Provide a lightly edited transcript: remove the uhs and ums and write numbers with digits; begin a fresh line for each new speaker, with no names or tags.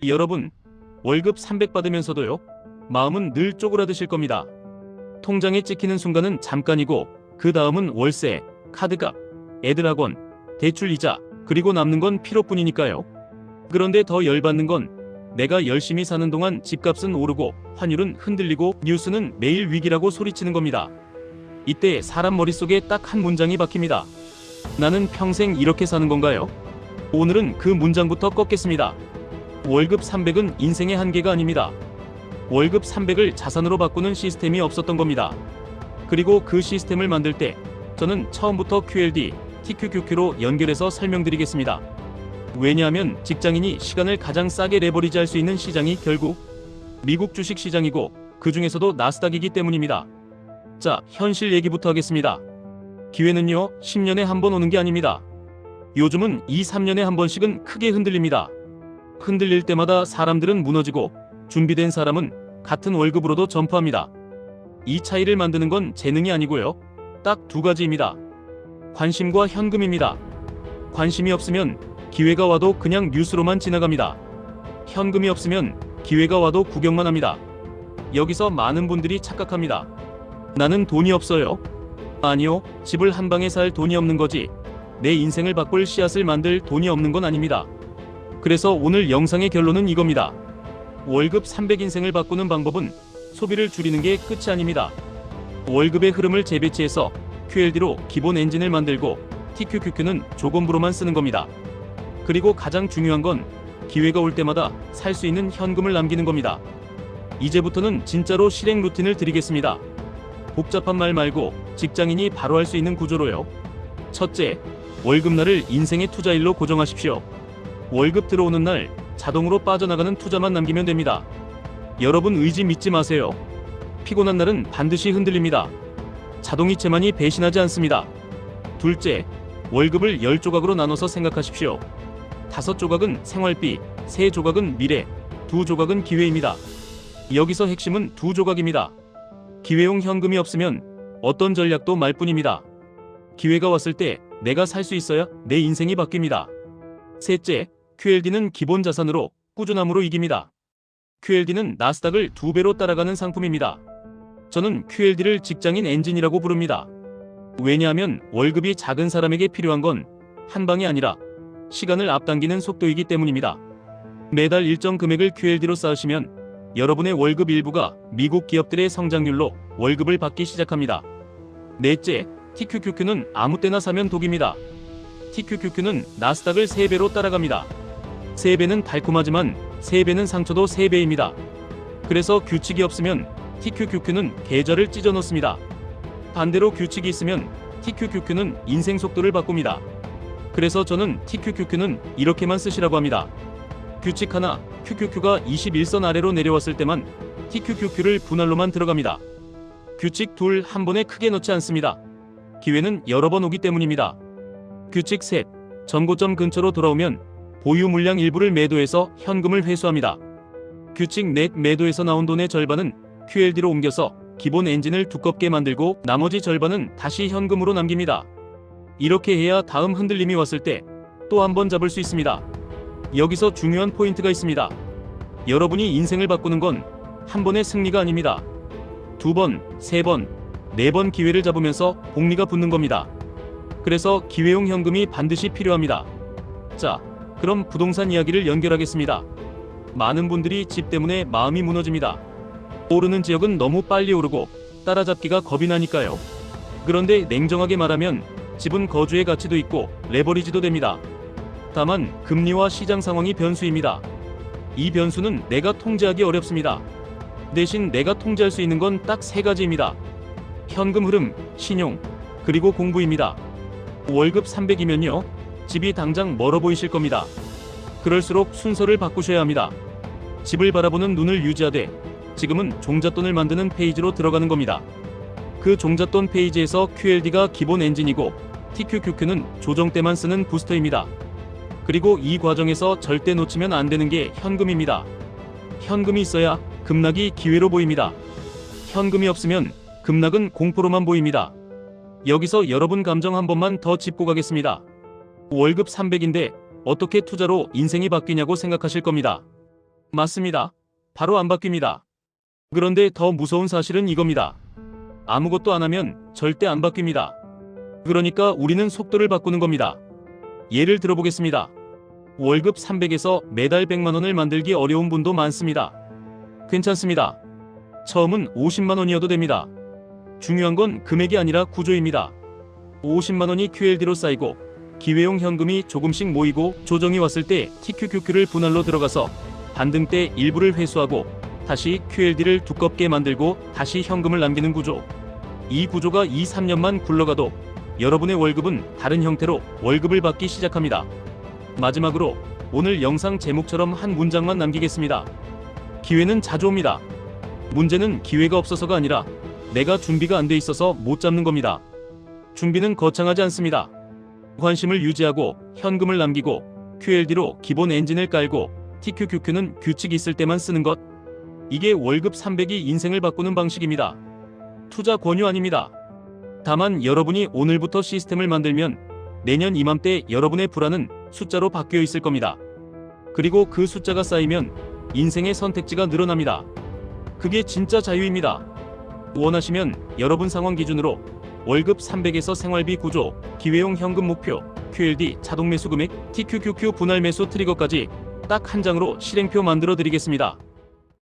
여러분, 월급 300 받으면서도요, 마음은 늘 쪼그라드실 겁니다. 통장에 찍히는 순간은 잠깐이고 그 다음은 월세, 카드값, 애들 학원, 대출 이자, 그리고 남는 건 피로뿐이니까요. 그런데 더 열받는 건 내가 열심히 사는 동안 집값은 오르고 환율은 흔들리고 뉴스는 매일 위기라고 소리치는 겁니다. 이때 사람 머릿속에 딱 한 문장이 박힙니다. 나는 평생 이렇게 사는 건가요? 오늘은 그 문장부터 꺾겠습니다. 월급 300은 인생의 한계가 아닙니다. 월급 300을 자산으로 바꾸는 시스템이 없었던 겁니다. 그리고 그 시스템을 만들 때 저는 처음부터 QLD, TQQQ로 연결해서 설명드리겠습니다. 왜냐하면 직장인이 시간을 가장 싸게 레버리지할 수 있는 시장이 결국 미국 주식 시장이고 그 중에서도 나스닥이기 때문입니다. 자, 현실 얘기부터 하겠습니다. 기회는요, 10년에 한 번 오는 게 아닙니다. 요즘은 2, 3년에 한 번씩은 크게 흔들립니다. 흔들릴 때마다 사람들은 무너지고 준비된 사람은 같은 월급으로도 점프합니다. 이 차이를 만드는 건 재능이 아니고요, 딱 두 가지입니다. 관심과 현금입니다. 관심이 없으면 기회가 와도 그냥 뉴스로만 지나갑니다. 현금이 없으면 기회가 와도 구경만 합니다. 여기서 많은 분들이 착각합니다. 나는 돈이 없어요. 아니요, 집을 한 방에 살 돈이 없는 거지 내 인생을 바꿀 씨앗을 만들 돈이 없는 건 아닙니다. 그래서 오늘 영상의 결론은 이겁니다. 월급 300 인생을 바꾸는 방법은 소비를 줄이는 게 끝이 아닙니다. 월급의 흐름을 재배치해서 QLD로 기본 엔진을 만들고 TQQQ는 조건부로만 쓰는 겁니다. 그리고 가장 중요한 건 기회가 올 때마다 살 수 있는 현금을 남기는 겁니다. 이제부터는 진짜로 실행 루틴을 드리겠습니다. 복잡한 말 말고 직장인이 바로 할 수 있는 구조로요. 첫째, 월급날을 인생의 투자일로 고정하십시오. 월급 들어오는 날 자동으로 빠져나가는 투자만 남기면 됩니다. 여러분 의지 믿지 마세요. 피곤한 날은 반드시 흔들립니다. 자동이체만이 배신하지 않습니다. 둘째, 월급을 10조각으로 나눠서 생각하십시오. 5조각은 생활비, 3조각은 미래, 2조각은 기회입니다. 여기서 핵심은 2조각입니다. 기회용 현금이 없으면 어떤 전략도 말뿐입니다. 기회가 왔을 때 내가 살 수 있어야 내 인생이 바뀝니다. 셋째, QLD는 기본 자산으로 꾸준함으로 이깁니다. QLD는 나스닥을 2배로 따라가는 상품입니다. 저는 QLD를 직장인 엔진이라고 부릅니다. 왜냐하면 월급이 작은 사람에게 필요한 건 한 방이 아니라 시간을 앞당기는 속도이기 때문입니다. 매달 일정 금액을 QLD로 쌓으시면 여러분의 월급 일부가 미국 기업들의 성장률로 월급을 받기 시작합니다. 넷째, TQQQ는 아무 때나 사면 독입니다. TQQQ는 나스닥을 3배로 따라갑니다. 3배는 달콤하지만 3배는 상처도 3배입니다. 그래서 규칙이 없으면 TQQQ는 계좌를 찢어 놓습니다. 반대로 규칙이 있으면 TQQQ는 인생 속도를 바꿉니다. 그래서 저는 TQQQ는 이렇게만 쓰시라고 합니다. 규칙 하나, QQQ가 21선 아래로 내려왔을 때만 TQQQ를 분할로만 들어갑니다. 규칙 둘 한 번에 크게 넣지 않습니다. 기회는 여러 번 오기 때문입니다. 규칙 셋, 전고점 근처로 돌아오면 보유 물량 일부를 매도해서 현금을 회수합니다. 규칙 넷, 매도해서 나온 돈의 절반은 QLD로 옮겨서 기본 엔진을 두껍게 만들고 나머지 절반은 다시 현금으로 남깁니다. 이렇게 해야 다음 흔들림이 왔을 때 또 한 번 잡을 수 있습니다. 여기서 중요한 포인트가 있습니다. 여러분이 인생을 바꾸는 건 한 번의 승리가 아닙니다. 2번, 3번, 4번 기회를 잡으면서 복리가 붙는 겁니다. 그래서 기회용 현금이 반드시 필요합니다. 자, 그럼 부동산 이야기를 연결하겠습니다. 많은 분들이 집 때문에 마음이 무너집니다. 오르는 지역은 너무 빨리 오르고 따라잡기가 겁이 나니까요. 그런데 냉정하게 말하면 집은 거주의 가치도 있고 레버리지도 됩니다. 다만 금리와 시장 상황이 변수입니다. 이 변수는 내가 통제하기 어렵습니다. 대신 내가 통제할 수 있는 건 딱 3가지입니다. 현금 흐름, 신용, 그리고 공부입니다. 월급 300이면요, 집이 당장 멀어 보이실 겁니다. 그럴수록 순서를 바꾸셔야 합니다. 집을 바라보는 눈을 유지하되 지금은 종잣돈을 만드는 페이지로 들어가는 겁니다. 그 종잣돈 페이지에서 QLD가 기본 엔진이고 TQQQ는 조정 때만 쓰는 부스터입니다. 그리고 이 과정에서 절대 놓치면 안 되는 게 현금입니다. 현금이 있어야 급락이 기회로 보입니다. 현금이 없으면 급락은 공포로만 보입니다. 여기서 여러분 감정 한 번만 더 짚고 가겠습니다. 월급 300인데 어떻게 투자로 인생이 바뀌냐고 생각하실 겁니다. 맞습니다. 바로 안 바뀝니다. 그런데 더 무서운 사실은 이겁니다. 아무것도 안 하면 절대 안 바뀝니다. 그러니까 우리는 속도를 바꾸는 겁니다. 예를 들어보겠습니다. 월급 300에서 매달 100만 원을 만들기 어려운 분도 많습니다. 괜찮습니다. 처음은 50만 원이어도 됩니다. 중요한 건 금액이 아니라 구조입니다. 50만 원이 QLD로 쌓이고 기회용 현금이 조금씩 모이고 조정이 왔을 때 TQQQ를 분할로 들어가서 반등 때 일부를 회수하고 다시 QLD를 두껍게 만들고 다시 현금을 남기는 구조. 이 구조가 2, 3년만 굴러가도 여러분의 월급은 다른 형태로 월급을 받기 시작합니다. 마지막으로 오늘 영상 제목처럼 한 문장만 남기겠습니다. 기회는 자주 옵니다. 문제는 기회가 없어서가 아니라 내가 준비가 안 돼 있어서 못 잡는 겁니다. 준비는 거창하지 않습니다. 관심을 유지하고 현금을 남기고 QLD로 기본 엔진을 깔고 TQQQ는 규칙 있을 때만 쓰는 것. 이게 월급 300이 인생을 바꾸는 방식입니다. 투자 권유 아닙니다. 다만 여러분이 오늘부터 시스템을 만들면 내년 이맘때 여러분의 불안은 숫자로 바뀌어 있을 겁니다. 그리고 그 숫자가 쌓이면 인생의 선택지가 늘어납니다. 그게 진짜 자유입니다. 원하시면 여러분 상황 기준으로 월급 300에서 생활비 구조, 기회용 현금 목표, QLD 자동 매수 금액, TQQQ 분할 매수 트리거까지 딱 한 장으로 실행표 만들어 드리겠습니다.